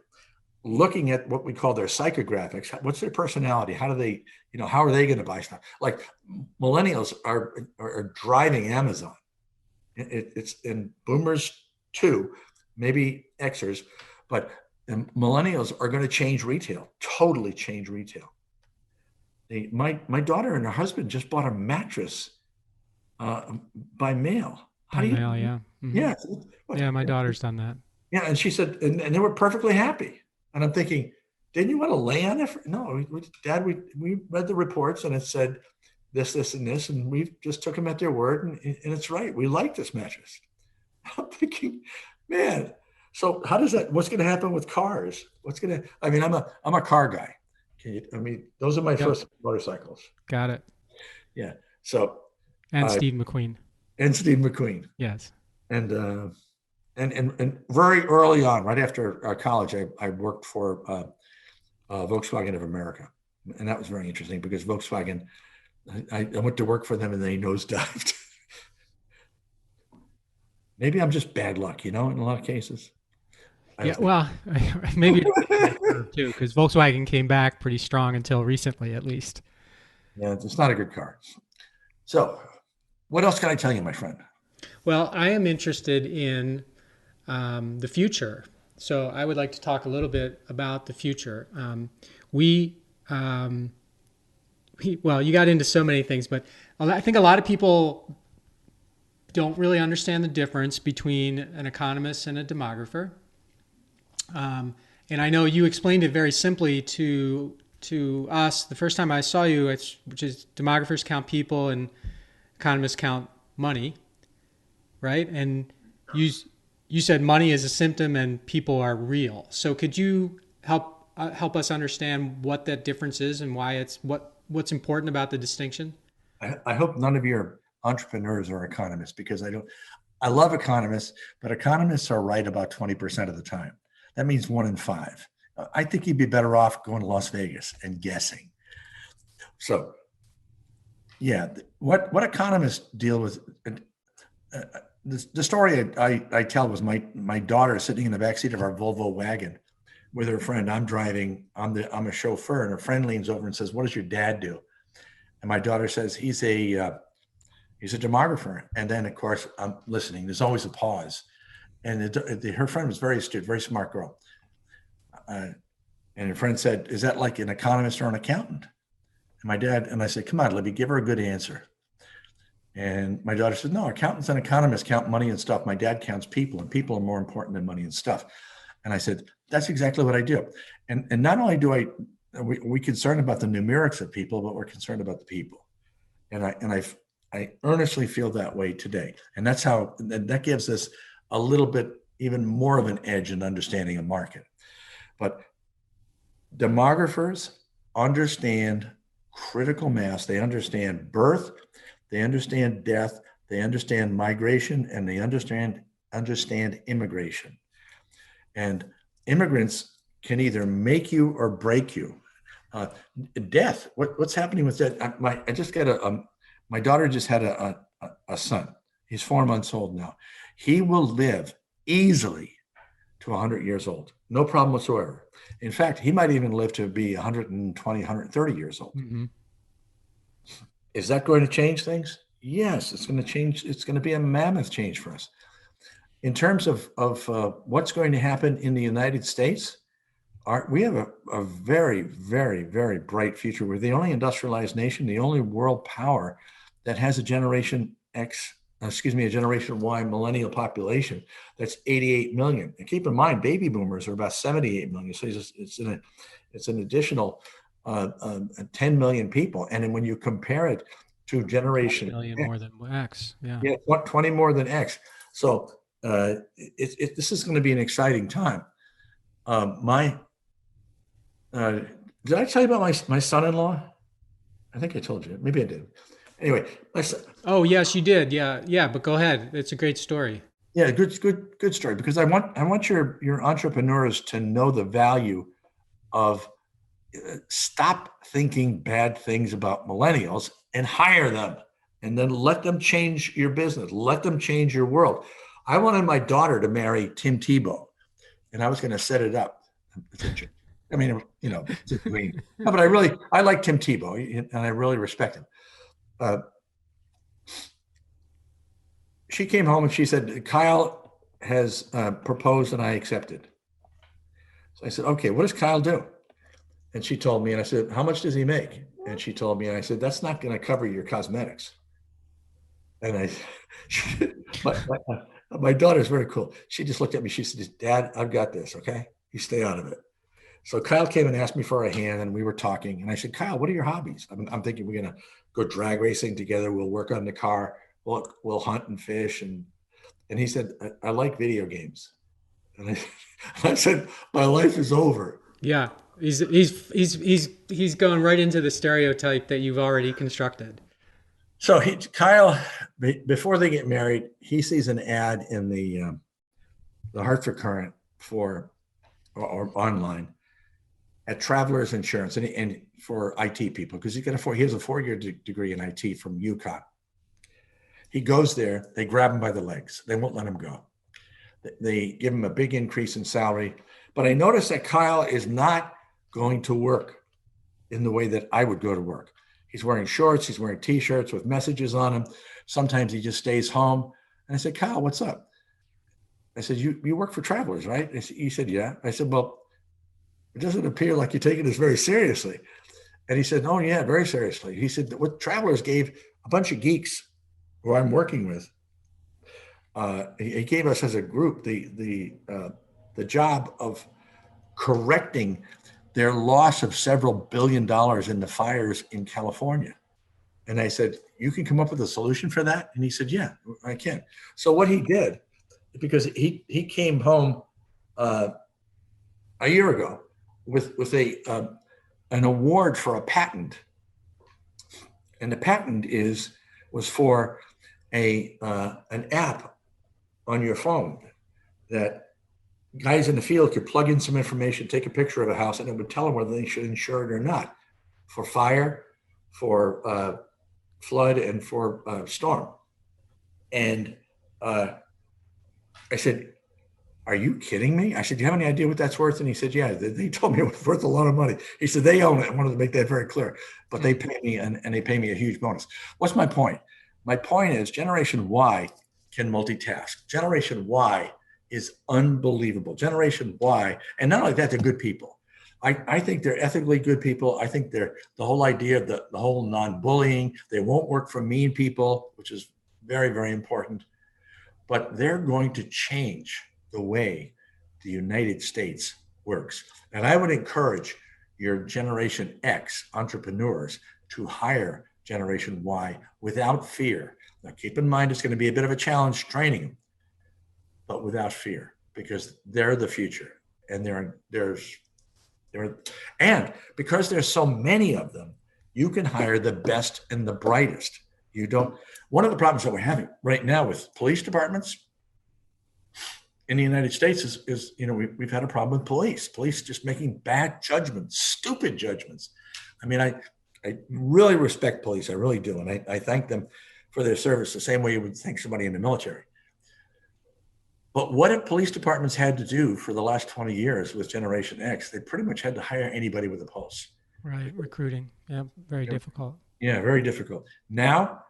looking at what we call their psychographics. What's their personality? How do they, how are they going to buy stuff? Like millennials are driving Amazon. It's in boomers too, maybe Xers, but millennials are going to change retail, totally change retail. My daughter and her husband just bought a mattress by mail. By mail, yeah. Mm-hmm. Yeah. Yeah, my daughter's done that. Yeah, and she said, and they were perfectly happy. And I'm thinking, didn't you want to lay on it? No, Dad, we read the reports and it said this, and this, and we just took them at their word, and it's right. We like this mattress. I'm thinking, man, so how does that? What's going to happen with cars? I'm a car guy. Those are my first motorcycles. Got it. Yeah. So. And Steve McQueen. And Steve McQueen. Yes. And very early on, right after college, I worked for Volkswagen of America. And that was very interesting because Volkswagen, I went to work for them and they nosedived. Maybe I'm just bad luck, in a lot of cases. Well, maybe too, because Volkswagen came back pretty strong until recently, at least. Yeah, it's not a good car. So what else can I tell you, my friend? Well, I am interested in the future. So I would like to talk a little bit about the future. You got into so many things, but I think a lot of people don't really understand the difference between an economist and a demographer. And I know you explained it very simply to us the first time I saw you, which is demographers count people and economists count money, right? And you said money is a symptom and people are real. So could you help us understand what that difference is and why what's important about the distinction? I hope none of your entrepreneurs are economists, because I love economists, but economists are right about 20% of the time. That means 1 in 5. I think you'd be better off going to Las Vegas and guessing. So, yeah, what economists deal with, the story I tell was my daughter sitting in the backseat of our Volvo wagon with her friend. I'm driving. I'm a chauffeur, and her friend leans over and says, "What does your dad do?" And my daughter says, "He's a demographer." And then, of course, I'm listening. There's always a pause. And her friend was very astute, very smart girl. And her friend said, "Is that like an economist or an accountant?" And I said, "Come on, Libby, give her a good answer." And my daughter said, "No, accountants and economists count money and stuff. My dad counts people, and people are more important than money and stuff." And I said, "That's exactly what I do." And not only do we concerned about the numerics of people, but we're concerned about the people. And I earnestly feel that way today. And that gives us a little bit, even more of an edge in understanding a market. But demographers understand critical mass. They understand birth, they understand death, they understand migration, and they understand immigration. And immigrants can either make you or break you. Death. What's happening with that? My daughter just had a son. He's 4 months old now. He will live easily to 100 years old, no problem whatsoever. In fact, he might even live to be 120, 130 years old. Mm-hmm. Is that going to change things? Yes, it's going to change. It's going to be a mammoth change for us. In terms of what's going to happen in the United States, we have a very, very, very bright future. We're the only industrialized nation, the only world power that has a Generation Y millennial population that's 88 million. And keep in mind, baby boomers are about 78 million. So it's an additional 10 million people. And then when you compare it to Generation 20 million more than X, yeah, 20 more than X. So this is going to be an exciting time. Did I tell you about my son-in-law? I think I told you. Maybe I did. Anyway, oh yes, you did. Yeah. But go ahead. It's a great story. Yeah, good story. Because I want your entrepreneurs to know the value of stop thinking bad things about millennials and hire them, and then let them change your business. Let them change your world. I wanted my daughter to marry Tim Tebow, and I was going to set it up. I mean, no, but I like Tim Tebow, and I really respect him. She came home and she said, "Kyle has proposed and I accepted." So I said, "Okay, what does Kyle do?" And she told me, and I said, "How much does he make?" And she told me, and I said, "That's not going to cover your cosmetics." And my daughter's very cool. She just looked at me. She said, "Dad, I've got this. Okay, you stay out of it." So Kyle came and asked me for a hand, and we were talking. And I said, "Kyle, what are your hobbies?" I'm thinking we're going to go drag racing together. We'll work on the car. We'll hunt and fish. And he said, I like video games. And I said, "My life is over." Yeah, he's going right into the stereotype that you've already constructed. So Kyle, before they get married, he sees an ad in the Hartford Courant or online at Travelers Insurance and for IT people, because he has a 4-year degree in IT from UConn. He goes there, they grab him by the legs. They won't let him go. They give him a big increase in salary. But I noticed that Kyle is not going to work in the way that I would go to work. He's wearing shorts, he's wearing t-shirts with messages on them. Sometimes he just stays home. And I said, "Kyle, what's up?" I said, you work for Travelers, right? He said, "Yeah." I said, "Well, it doesn't appear like you're taking this very seriously." And he said, "Oh yeah, very seriously." He said, "What Travelers gave a bunch of geeks who I'm working with, he gave us as a group the job of correcting their loss of several $1 billion in the fires in California." And I said, "You can come up with a solution for that?" And he said, "Yeah, I can." So what he did, because he came home a year ago with an award for a patent, and the patent was for an app on your phone that guys in the field could plug in some information, take a picture of a house, and it would tell them whether they should insure it or not, for fire, for flood, and for storm. And I said, are you kidding me? I said, do you have any idea what that's worth? And he said, yeah, they told me it was worth a lot of money. He said, they own it. I wanted to make that very clear, but they pay me and they pay me a huge bonus. What's my point? My point is Generation Y can multitask. Generation Y is unbelievable. Generation Y, and not only that, they're good people. I think they're ethically good people. I think they're the whole idea of the whole non-bullying. They won't work for mean people, which is very, very important. But they're going to change the way the United States works. And I would encourage your Generation X entrepreneurs to hire Generation Y without fear. Now, keep in mind, it's going to be a bit of a challenge training them, but without fear, because they're the future. And and because there's so many of them, you can hire the best and the brightest. One of the problems that we're having right now with police departments in the United States is we've had a problem with police just making bad judgments, stupid judgments. I mean, I really respect police. I really do. And I thank them for their service the same way you would thank somebody in the military. But what have police departments had to do for the last 20 years with Generation X? They pretty much had to hire anybody with a pulse. Right. Recruiting. Yeah. Very difficult. Yeah, very difficult. Now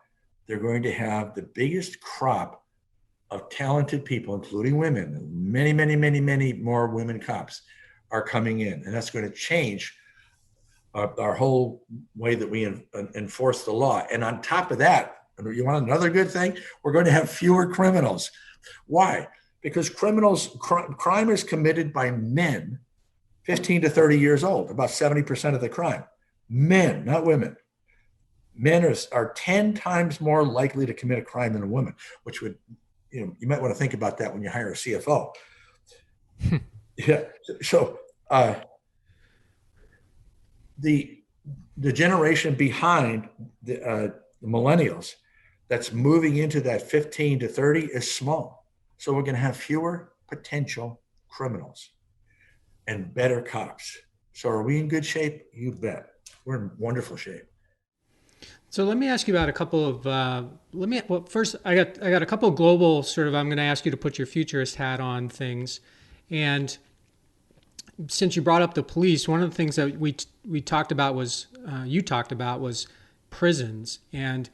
they're going to have the biggest crop of talented people, including women. Many, many, many, many more women cops are coming in. And that's going to change our whole way that we enforce the law. And on top of that, you want another good thing? We're going to have fewer criminals. Why? Because crime is committed by men 15 to 30 years old, about 70% of the crime. Men, not women. Men are 10 times more likely to commit a crime than a woman, which would, you might want to think about that when you hire a CFO. Yeah. So the generation behind the millennials that's moving into that 15 to 30 is small. So we're going to have fewer potential criminals and better cops. So are we in good shape? You bet. We're in wonderful shape. So let me ask you about a couple of, first I got a couple of global I'm going to ask you to put your futurist hat on things. And since you brought up the police, one of the things that we talked about was, you talked about was prisons and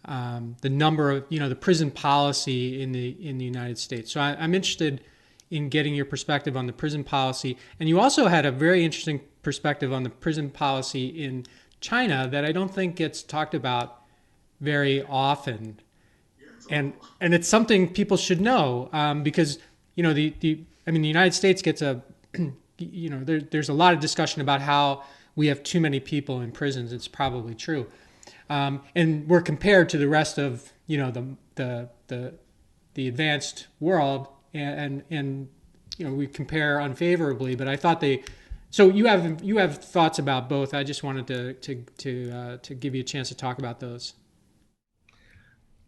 the number of, the prison policy in the United States. So I'm interested in getting your perspective on the prison policy. And you also had a very interesting perspective on the prison policy in China that I don't think gets talked about very often. And it's something people should know because, the United States gets there's a lot of discussion about how we have too many people in prisons. It's probably true. And we're compared to the rest of, the advanced world and we compare unfavorably, but I thought so you have thoughts about both. I just wanted to give you a chance to talk about those.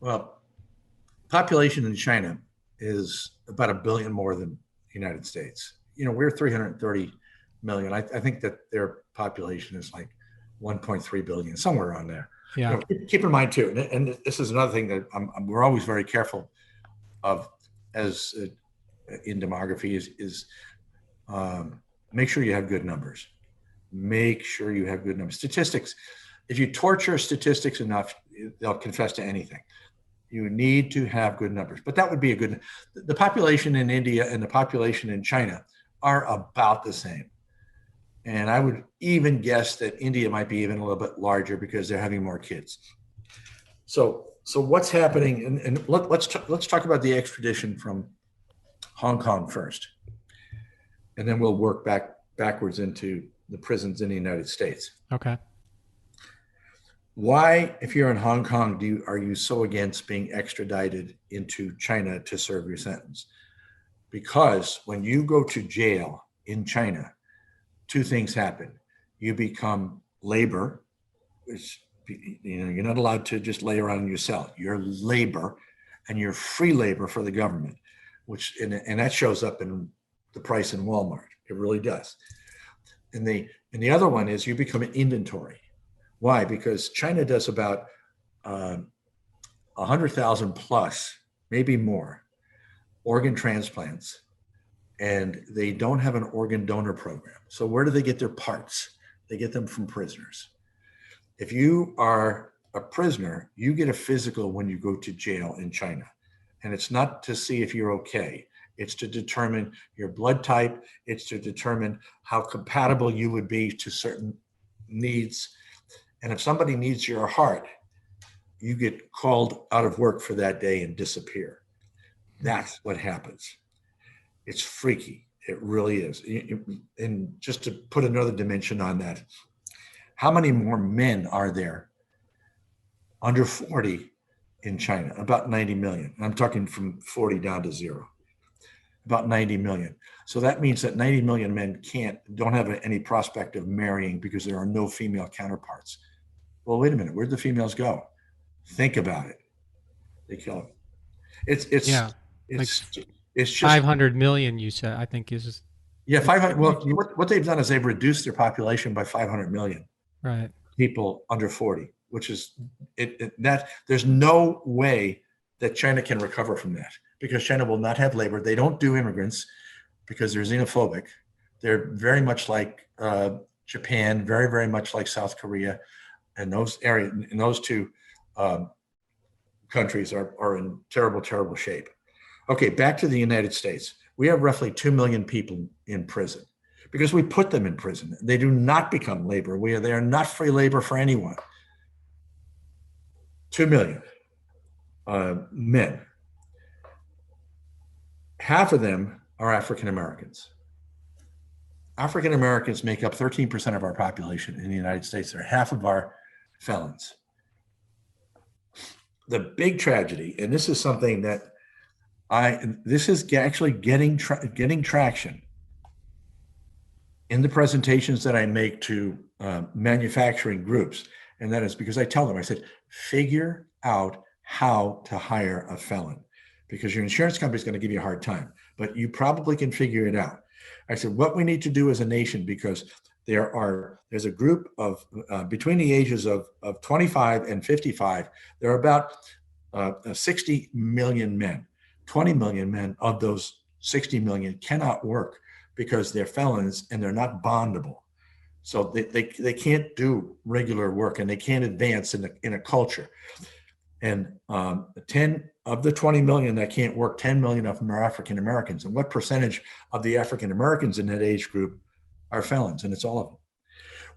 Well, population in China is about 1 billion more than the United States. We're 330 million. I think that their population is like 1.3 billion, somewhere around there. Yeah. Keep in mind too, and this is another thing that we're always very careful of as in demography is make sure you have good numbers. Make sure you have good numbers. Statistics, if you torture statistics enough, they'll confess to anything. You need to have good numbers. But that would be the population in India and the population in China are about the same. And I would even guess that India might be even a little bit larger because they're having more kids. So what's happening? And let's talk about the extradition from Hong Kong first, and then we'll work backwards into the prisons in the United States. Okay. Why, if you're in Hong Kong, are you so against being extradited into China to serve your sentence? Because when you go to jail in China, two things happen. You become labor, which, you're not allowed to just lay around in your cell. You're labor, and you're free labor for the government, and that shows up in the price in Walmart. It really does. And the other one is you become an inventory. Why? Because China does about 100,000 plus, maybe more, organ transplants and they don't have an organ donor program. So where do they get their parts? They get them from prisoners. If you are a prisoner, you get a physical when you go to jail in China. And it's not to see if you're okay. It's to determine your blood type. It's to determine how compatible you would be to certain needs. And if somebody needs your heart, you get called out of work for that day and disappear. That's what happens. It's freaky. It really is. And just to put another dimension on that, how many more men are there under 40 in China? About 90 million. I'm talking from 40 down to 0. About 90 million. So that means that 90 million men don't have any prospect of marrying because there are no female counterparts. Well, wait a minute. Where'd the females go? Think about it. They kill them. It's just 500 million. You said, I think is. Yeah, 500. Well, what they've done is they've reduced their population by 500 million. Right. People under 40, which is that there's no way that China can recover from that, because China will not have labor. They don't do immigrants because they're xenophobic. They're very much like Japan, very, very much like South Korea, and those two countries are in terrible, terrible shape. Okay, back to the United States. We have roughly 2 million people in prison because we put them in prison. They do not become labor. They are not free labor for anyone. 2 million men. Half of them are African Americans. African Americans make up 13% of our population in the United States. They're half of our felons. The big tragedy, and this is something that this is actually getting traction in the presentations that I make to manufacturing groups. And that is because I tell them, I said, figure out how to hire a felon, because your insurance company is going to give you a hard time, but you probably can figure it out. I said, what we need to do as a nation, because there's a group of between the ages of 25 and 55, there are about 60 million men. 20 million men of those 60 million cannot work because they're felons and they're not bondable. So they can't do regular work and they can't advance in a culture. And 10 of the 20 million that can't work, 10 million of them are African Americans. And what percentage of the African Americans in that age group are felons? And it's all of them.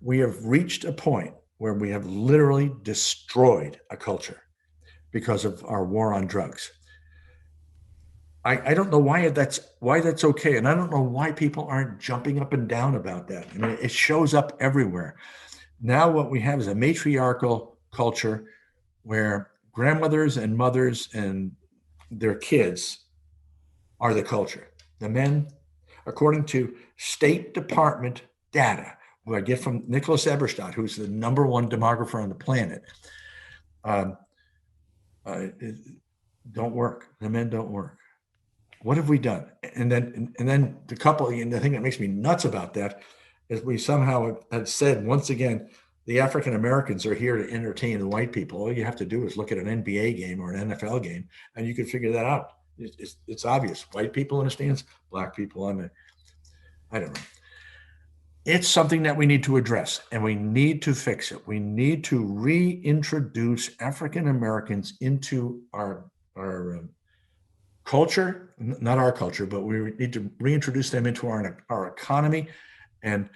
We have reached a point where we have literally destroyed a culture because of our war on drugs. I don't know why that's okay. And I don't know why people aren't jumping up and down about that. I mean, it shows up everywhere. Now what we have is a matriarchal culture where grandmothers and mothers and their kids are the culture. The men, according to State Department data, who I get from Nicholas Eberstadt, who's the #1 demographer on the planet, don't work. The men don't work. What have we done? And then the couple, and the thing that makes me nuts about that is we somehow have said, once again, the African Americans are here to entertain the white people. All you have to do is look at an NBA game or an NFL game, and you can figure that out. It's obvious. White people in the stands, black people on the, I don't know. It's something that we need to address, and we need to fix it. We need to reintroduce African Americans into our culture, not our culture, but we need to reintroduce them into our economy and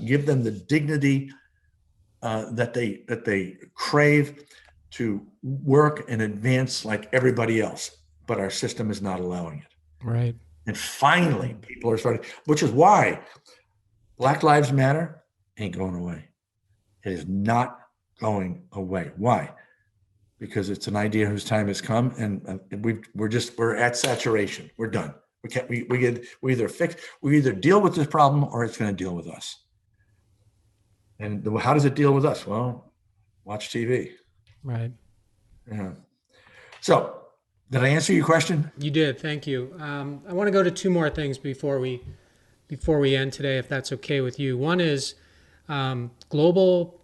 give them the dignity that they crave to work and advance like everybody else. But our system is not allowing it. Right. And finally, people are starting, which is why Black Lives Matter ain't going away. It is not going away. Why? Because it's an idea whose time has come, and we're at saturation. We're done. We either deal with this problem or it's going to deal with us. And how does it deal with us? Well, watch TV. Right. Yeah. So, did I answer your question? You did. Thank you. I want to go to two more things before we end today, if that's okay with you. One is global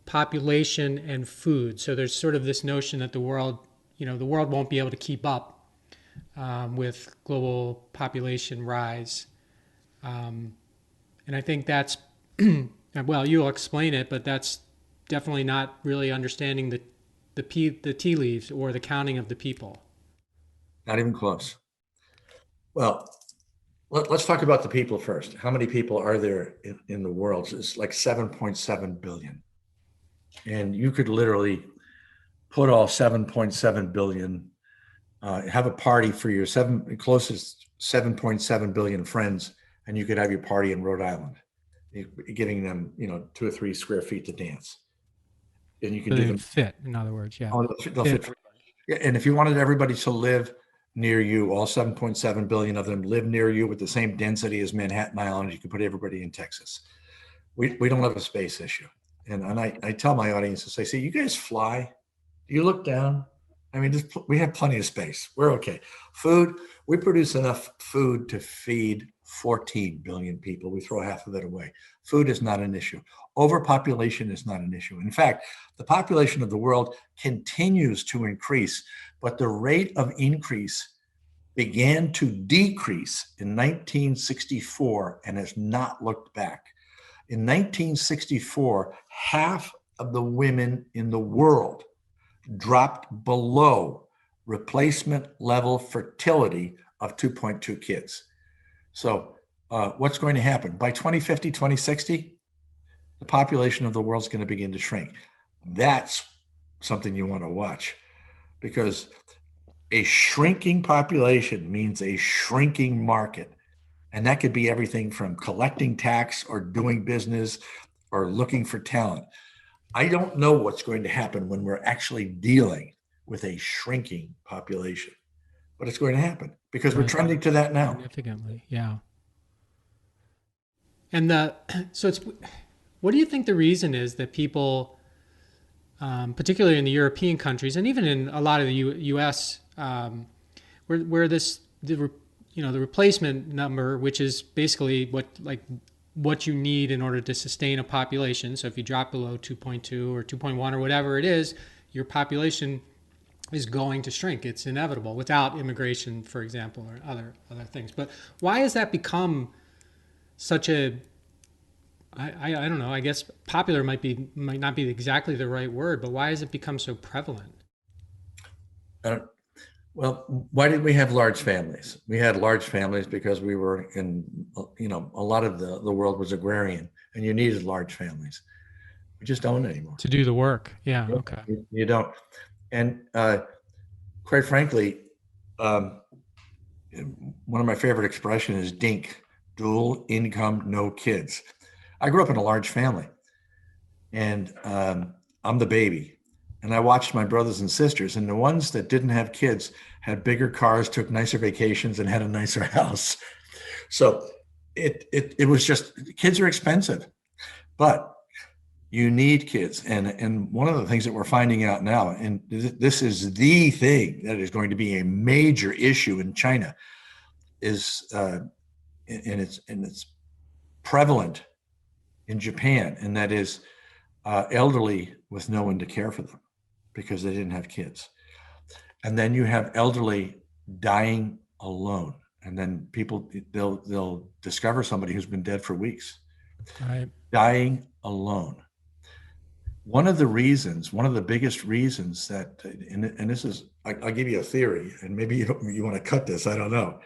population and food. So there's sort of this notion that the world won't be able to keep up with global population rise. And I think that's, well, you'll explain it, but that's definitely not really understanding the tea leaves or the counting of the people. Not even close. Well, let's talk about the people first. How many people are there in the world? It's like 7.7 billion. And you could literally put all 7.7 billion, have a party for your closest 7.7 billion friends, and you could have your party in Rhode Island, giving them, 2 or 3 square feet to dance. And you can do them fit, in other words, yeah. Oh, they'll fit. Yeah, and if you wanted everybody to live near you, all 7.7 billion of them live near you with the same density as Manhattan Island, you could put everybody in Texas. We don't have a space issue. And I tell my audiences, I say, you guys fly? Do you look down? I mean, we have plenty of space. We're okay. Food, we produce enough food to feed 14 billion people. We throw half of it away. Food is not an issue. Overpopulation is not an issue. In fact, the population of the world continues to increase, but the rate of increase began to decrease in 1964 and has not looked back. In 1964, half of the women in the world dropped below replacement level fertility of 2.2 kids. So what's going to happen? By 2050, 2060, the population of the world is going to begin to shrink. That's something you want to watch, because a shrinking population means a shrinking market. And that could be everything from collecting tax or doing business or looking for talent. I don't know what's going to happen when we're actually dealing with a shrinking population, but it's going to happen because we're trending to that now. Significantly, yeah. And what do you think the reason is that people, particularly in the European countries and even in a lot of the U.S., where the replacement number, which is basically what you need in order to sustain a population. So if you drop below 2.2 or 2.1 or whatever it is, your population is going to shrink. It's inevitable without immigration, for example, or other things. But why has that become such a, I don't know, I guess popular might not be exactly the right word, but why has it become so prevalent? Well, why did we have large families? We had large families because we were in, a lot of the world was agrarian, and you needed large families. We just don't anymore. To do the work. Yeah. Okay. You don't. And quite frankly, one of my favorite expressions is DINK, dual income, no kids. I grew up in a large family, and I'm the baby. And I watched my brothers and sisters, and the ones that didn't have kids had bigger cars, took nicer vacations, and had a nicer house. So it was just, kids are expensive, but you need kids. And one of the things that we're finding out now, and this is the thing that is going to be a major issue in China, is and it's prevalent in Japan, and that is elderly with no one to care for them, because they didn't have kids. And then you have elderly dying alone. And then people, they'll discover somebody who's been dead for weeks, right, dying alone. One of the biggest reasons that, and this is, I'll give you a theory, and maybe you want to cut this, I don't know.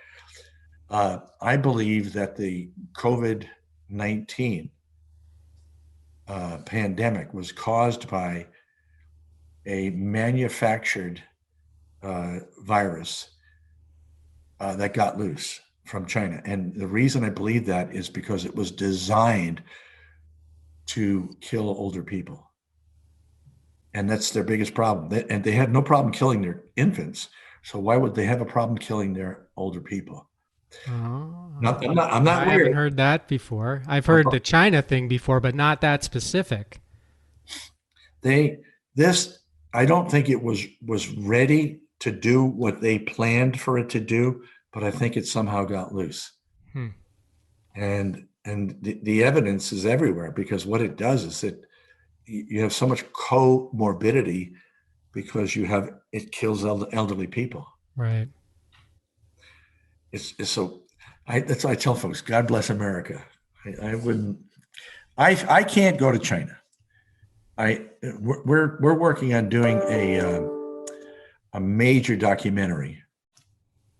I believe that the COVID-19 pandemic was caused by a manufactured virus that got loose from China. And the reason I believe that is because it was designed to kill older people. And that's their biggest problem. And they had no problem killing their infants. So why would they have a problem killing their older people? Oh, I'm not I weird. haven't heard that before. I've heard the China thing before, but not that specific. I don't think it was ready to do what they planned for it to do, but I think it somehow got loose. And the evidence is everywhere, because what it does is that you have so much comorbidity because it kills elderly people. Right. it's so. That's what I tell folks. God bless America. I wouldn't. I can't go to China. We're working on doing a major documentary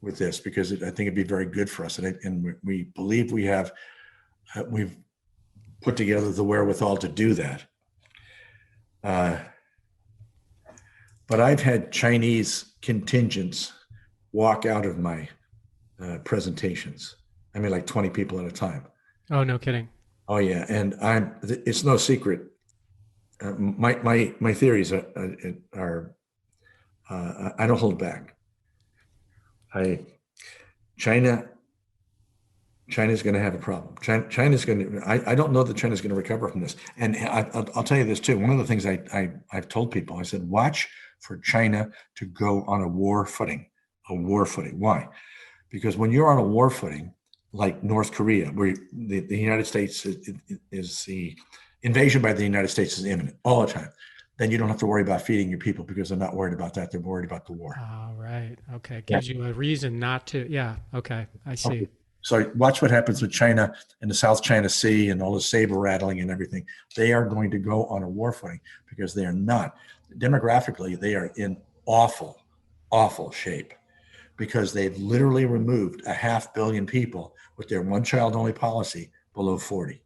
with this because I think it'd be very good for us, and we believe we've put together the wherewithal to do that. But I've had Chinese contingents walk out of my presentations. I mean, like 20 people at a time. Oh, no kidding. Oh yeah, and it's no secret. My theories are I don't hold back. China's going to have a problem. China's going to. I don't know that China's going to recover from this. And I'll tell you this too. One of the things I've told people, I said, watch for China to go on a war footing. A war footing. Why? Because when you're on a war footing, like North Korea, where the United States is the invasion by the United States is imminent all the time, then you don't have to worry about feeding your people because they're not worried about that. They're worried about the war. Oh, right. Okay. Gives you a reason not to. Yeah. Okay. I see. Okay. So watch what happens with China and the South China Sea and all the saber rattling and everything. They are going to go on a war footing because they are not. Demographically, they are in awful, awful shape because they've literally removed 500 million people with their one-child-only policy below 40.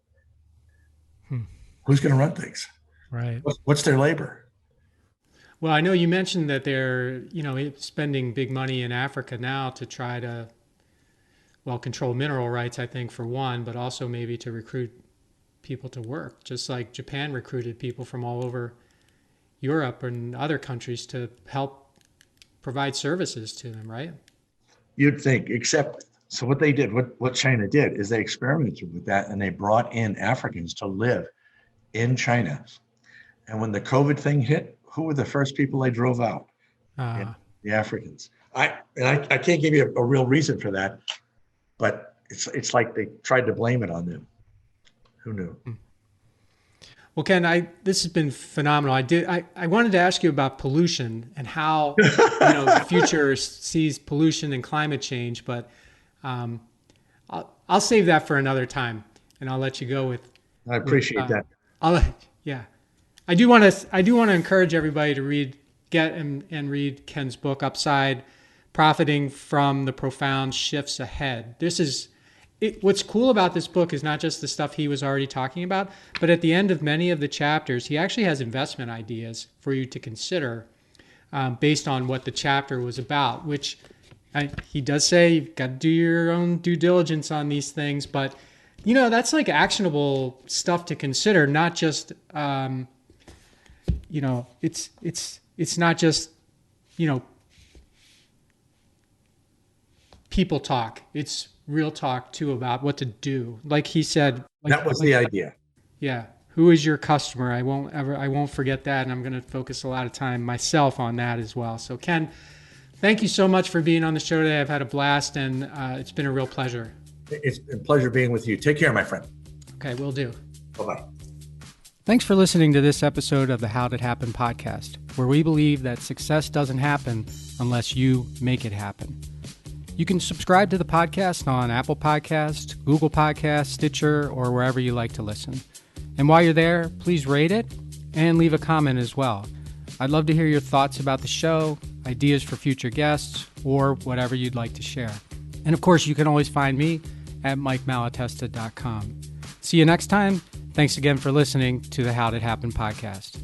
Who's going to run things? Right. What's their labor? Well, I know you mentioned that they're, spending big money in Africa now to try to, control mineral rights, I think, for one, but also maybe to recruit people to work, just like Japan recruited people from all over Europe and other countries to help provide services to them, right? You'd think, except, so what they did, what China did is they experimented with that and they brought in Africans to live in China. And when the COVID thing hit, who were the first people they drove out? The Africans. I can't give you a real reason for that, but it's like they tried to blame it on them. Who knew? Well, Ken, this has been phenomenal. I wanted to ask you about pollution and how the future sees pollution and climate change, but I'll save that for another time, and I'll let you go with. I appreciate that. I do want to encourage everybody to read Read Ken's book, Upside: Profiting from the Profound Shifts Ahead. What's cool about this book is not just the stuff he was already talking about, but at the end of many of the chapters, he actually has investment ideas for you to consider based on what the chapter was about, which he does say you've got to do your own due diligence on these things, but that's like actionable stuff to consider, not just, it's not just, people talk. It's real talk too about what to do. Like he said, that was the idea. Yeah. Who is your customer? I won't forget that. And I'm going to focus a lot of time myself on that as well. So Ken, thank you so much for being on the show today. I've had a blast and it's been a real pleasure. It's a pleasure being with you. Take care, my friend. Okay, will do. Bye-bye. Thanks for listening to this episode of the How Did Happen podcast, where we believe that success doesn't happen unless you make it happen. You can subscribe to the podcast on Apple Podcasts, Google Podcasts, Stitcher, or wherever you like to listen. And while you're there, please rate it and leave a comment as well. I'd love to hear your thoughts about the show, ideas for future guests, or whatever you'd like to share. And of course, you can always find me at MikeMalatesta.com. See you next time. Thanks again for listening to the How Did Happen podcast.